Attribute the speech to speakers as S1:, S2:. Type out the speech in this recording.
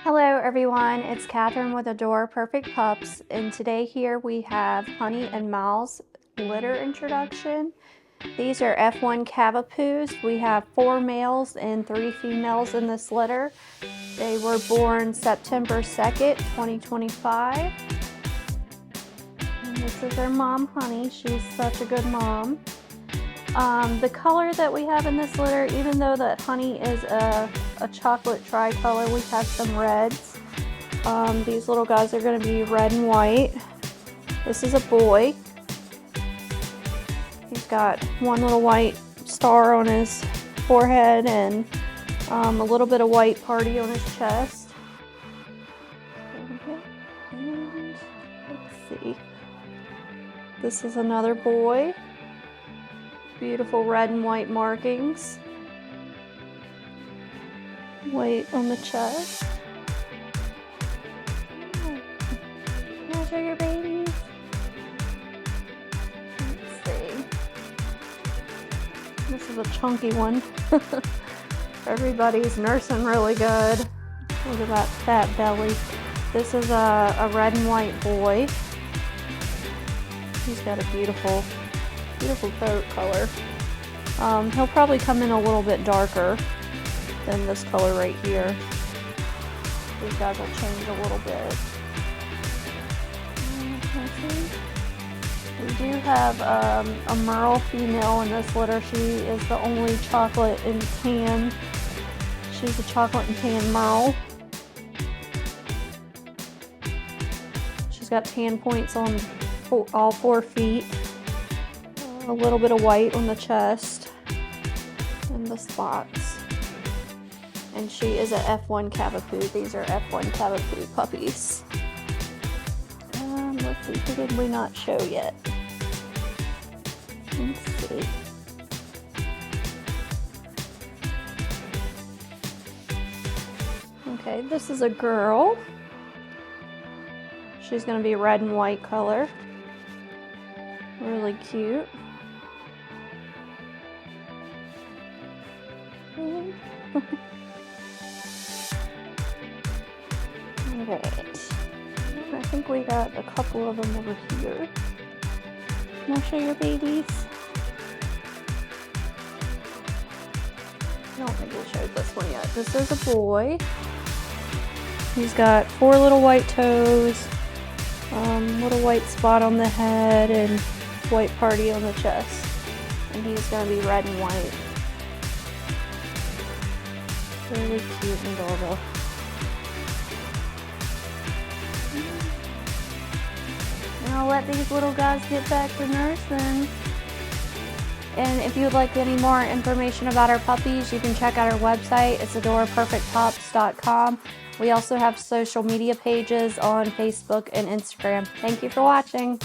S1: Hello everyone, it's Catherine with Adore Perfect Pups, and today here we have Honey and Miles litter introduction. These are F1 Cavapoos. We have 4 males and 3 females in this litter. They were born September 2nd, 2025. And this is their mom, Honey. She's such a good mom. The color that we have in this litter, even though that Honey is a chocolate tricolor, we have some reds. These little guys are going to be red and white. This is a boy. He's got one little white star on his forehead and a little bit of white party on his chest. And let's see. This is another boy. Beautiful red and white markings. White on the chest. Can I show your babies? Let's see. This is a chunky one. Everybody's nursing really good. Look at that fat belly. This is a red and white boy. He's got a beautiful coat color. He'll probably come in a little bit darker than this color right here. These guys will change a little bit. We do have a merle female in this litter. She is the only chocolate and tan. She's a chocolate and tan merle. She's got tan points on all 4 feet. A little bit of white on the chest and the spots. And she is a F1 Cavapoo. These are F1 Cavapoo puppies. Let's see, who did we not show yet? Let's see. Okay, this is a girl. She's going to be red and white color. Really cute. Alright, I think we got a couple of them over here. Can I show your babies? I don't think we showed this one yet. This is a boy. He's got 4 little white toes, little white spot on the head, and white party on the chest. And he's going to be red and white. Really cute and adorable. And I'll let these little guys get back to nursing. And if you would like any more information about our puppies, you can check out our website. It's adoreperfectpups.com. We also have social media pages on Facebook and Instagram. Thank you for watching.